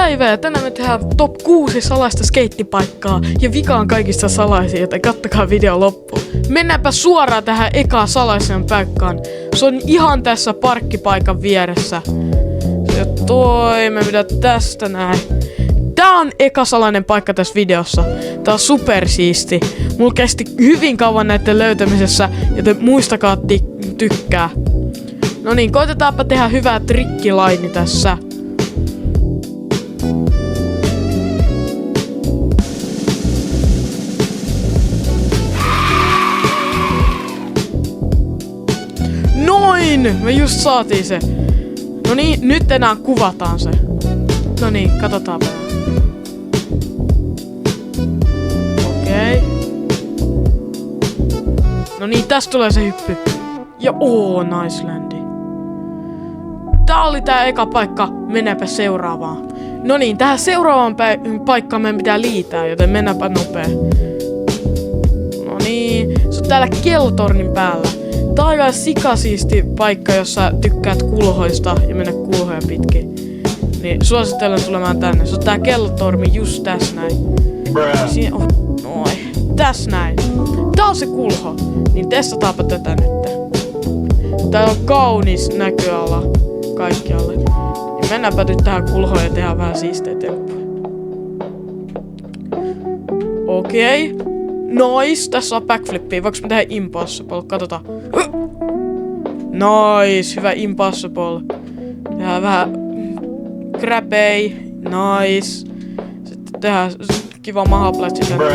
päivää ja tänään me tehdään top 6 salaista skeittipaikkaa ja vika on kaikista salaisia, joten kattokaa video loppuun. Mennäänpä suoraan tähän ekaan salaisen paikkaan. Se on ihan tässä parkkipaikan vieressä. Ja me pitää tästä näin. Tää on eka salainen paikka tässä videossa. Tää on supersiisti. Mulla kesti hyvin kauan näiden löytämisessä, joten muistakaa tykkää. No niin, koitetaanpa tehdä hyvää trikkilaini tässä. Noin! Me just saatiin se. No niin, nyt enää kuvataan se. No niin, katsotaanpa. Okei. No niin, tästä tulee se hyppy. Ja nice landi. Tää oli tää eka paikka, mennäänpä seuraavaan. No niin, tähän seuraavaan paikkaan meidän pitää liitää, joten mennäänpä nopea. No niin, se on täällä kellotornin päällä. Tää on aika sikasiisti paikka, jos sä tykkäät kulhoista ja mennä kulhoja pitkin. Niin suosittelen tulemaan tänne. Se on tää kellotormi just tässä näin. Siinä on, tässä näin. Tää on se kulho. Niin testataanpa tätä nyt. Täällä on kaunis näköala kaikkialle. Niin mennäänpä nyt tähän kulhoon ja tehdään vähän siistejä temppuja. Okei. Nice. Tässä on backflippia. Voinko mä tehdä impossible? Katsotaan. Nice. Hyvä impossible. Tehdään vähän grabei. Nice. Sitten tehdään kiva mahaplätsi tänne.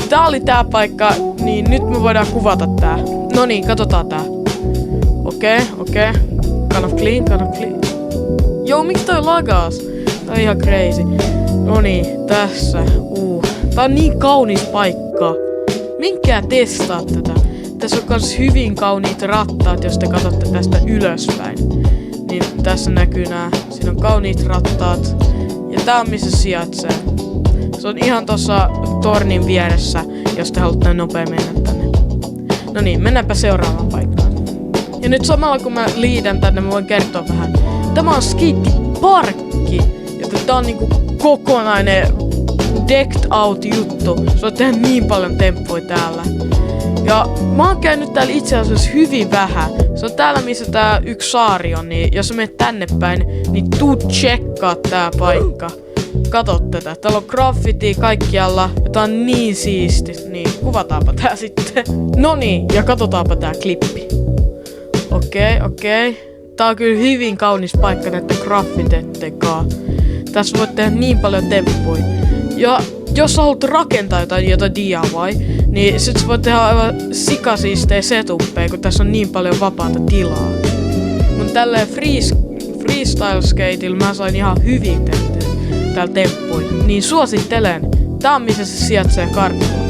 Tää oli tää paikka. Niin nyt me voidaan kuvata tää. No niin, katsotaan tää. Okei. Kind of clean. Joo, miksi toi lagas? Tää on ihan crazy. No niin, tässä. Tää on niin kaunis paikka. Menkää testaa tätä. Tässä on kans hyvin kauniit rattaat, jos te katsotte tästä ylöspäin. Niin tässä näkyy nää. Siinä on kauniit rattaat. Ja tää on missä sijaitsee. Se on ihan tossa tornin vieressä, jos te haluatte nopea mennä tänne. No niin, mennäänpä seuraavaan paikkaan. Ja nyt samalla kun mä liitän tänne, mä voin kertoa vähän. Tämä on skeittiparkki. Joten tää on niinku kokonainen decked out juttu. Se on tehdä niin paljon temppuja täällä. Ja mä oon käynyt täällä itse asiassa hyvin vähän. Se on täällä missä tää yksi saari on, niin jos sä menet tänne päin, niin tuu tsekkaa tää paikka. Katot tätä. Täällä on graffiti kaikkialla ja tää on niin siisti. Niin, kuvataanpa tää sitten. Noniin, ja katsotaanpa tää klippi. Okei. Tää on kyllä hyvin kaunis paikka näiden graffiteittenkaan. Tässä voit tehdä niin paljon temppuja. Ja jos sä haluat rakentaa jotain DIY, niin sit sä voit tehdä aivan sikasiistejä setuppeja, kun tässä on niin paljon vapaata tilaa. Mun tälleen freestyle skateilla mä sain ihan hyvin tehtyä täällä temppuja. Niin suosittelen. Tää on missä se sijaitsee kartalla.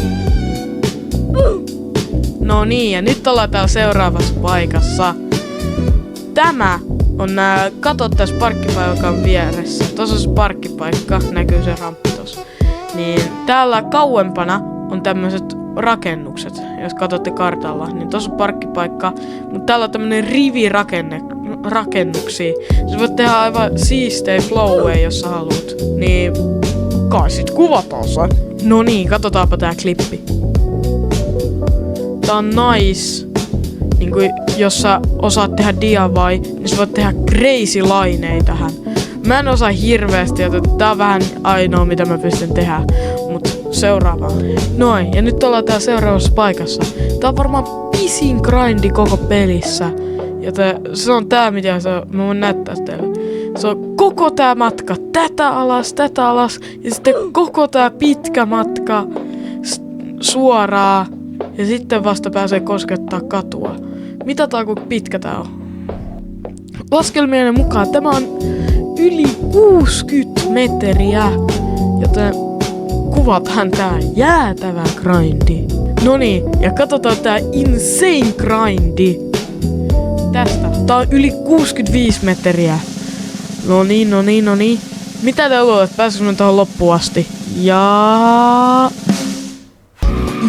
No niin, ja nyt ollaan täällä seuraavassa paikassa. Tämä on nää katot tässä parkkipaikan vieressä. Tossa on se parkkipaikka, näkyy se ramppi tossa. Niin täällä kauempana on tämmöiset rakennukset, jos katsotte kartalla. Niin tossa on parkkipaikka, mutta täällä on tämmönen rivi rakennuksia. Sä voit tehdä aivan siistejä flowway, jos sä haluut. Niin kai sit kuvataan se. No niin, katsotaanpa tää klippi. Tää on nice. Niin kuin jos sä osaat tehdä DIY, niin sä voit tehdä crazy lineja tähän. Mä en osaa hirveästi, joten tää on vähän ainoa mitä mä pystyn tehdä. Mut seuraavaan. Noin, ja nyt ollaan täällä seuraavassa paikassa. Tää on varmaan pisin grindi koko pelissä. Joten se on tää mitä mä voin näyttää teille. Se on koko tää matka. Tätä alas. Ja sitten koko tää pitkä matka suoraan. Ja sitten vasta pääsee koskettaa katua. Mitataan kuinka pitkä tää on. Laskelmien mukaan tämä on yli 60 metriä. Joten kuvataan tää jäätävä grindi. Noniin, ja katsotaan tää insane grindi. Tästä. Tää on yli 65 metriä. No niin. Mitä te luulet, pääsisikö me tähän loppuun asti? Ja...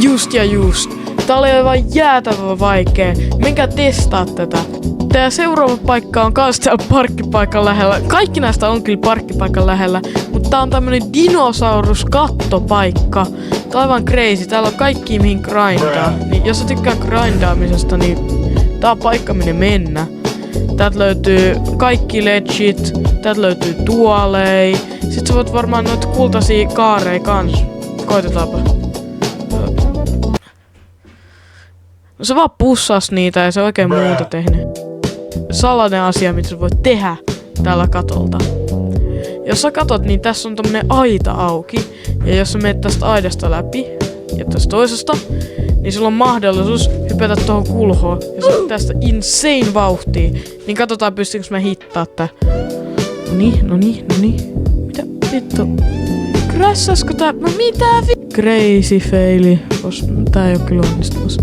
Just. Tää oli aivan jäätävän vaikea. Menkää testaa tätä. Tää seuraava paikka on kans täällä parkkipaikan lähellä. Kaikki näistä on kyllä parkkipaikan lähellä. Mutta tää on tämmönen dinosaurus-kattopaikka. Tää on aivan crazy. Täällä on kaikki mihin grindaa. Niin jos sä tykkää grindaamisesta, niin tää on paikka minne mennä. Täältä löytyy kaikki legit. Täältä löytyy tuolei. Sit sä voit varmaan noita kultaisia kaareja kans. Koitetaanpa. No se vaan pussas niitä ja se oikein muuta tehnyt. Salainen asia, mitä sä voit tehdä tällä katolta. Jos sä katot, niin tässä on tommonen aita auki. Ja jos sä menet tästä aidasta läpi ja tästä toisesta, niin sulla on mahdollisuus hypätä tuohon kulhoon. Ja sä tästä insane vauhtia. Niin katsotaan pystynkö mä hittaa tää. Noniin. Mitä vittu? Crashasko tää? No mitä crazy faili. Tää ei oo kyllä onnistumassa.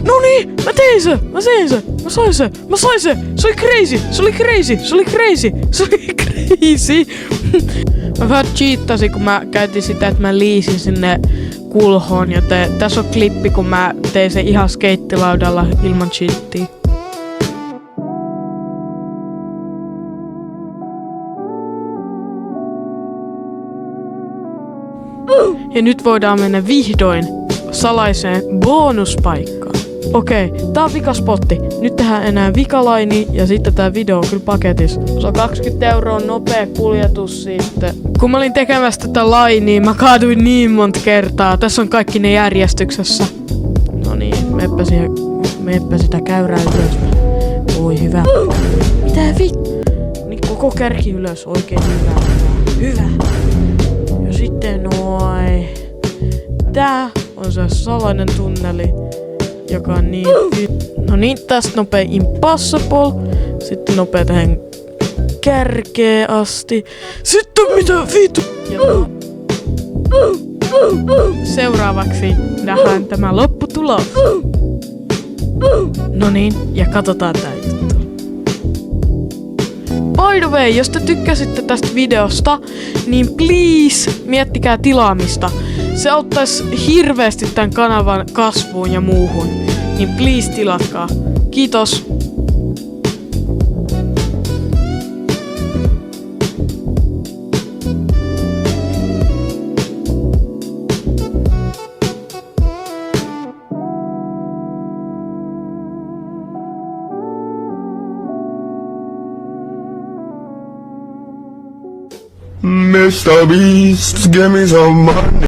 Noniin! Mä tein se! Mä sain se! Se oli crazy! Mä vähän cheattasin, kun mä käytin sitä, että mä liisin sinne kulhoon, joten tässä on klippi, kun mä tein sen ihan skeittilaudalla ilman cheattia. Ja nyt voidaan mennä vihdoin salaiseen bonuspaikkaan. Okei, tää on vikaspotti. Nyt tehdään enää vikalaini ja sitten tää video on kyllä paketissa. Se on 20 € nopea kuljetus sitten. Kun mä olin tekemässä tätä lainia, mä kaaduin niin monta kertaa. Tässä on kaikki ne järjestyksessä. No niin, meppä sitä käyrää ylös. Oi hyvä. Mitä niin koko kärki ylös, oikein hyvä. Ja sitten noin. Tää on se salainen tunneli, joka on niin no niin, tästä nopea impossible. Sitten nopea tähän kärkeen asti. Sitten mitä vittu? Seuraavaksi nähdään tämä lopputulos. No niin, ja katsotaan tää juttu. By the way, jos te tykkäsitte tästä videosta, niin please miettikää tilaamista. Se auttaisi hirveästi tämän kanavan kasvuun ja muuhun. Niin please tilatkaa. Kiitos. Mr. Beast, give me some money.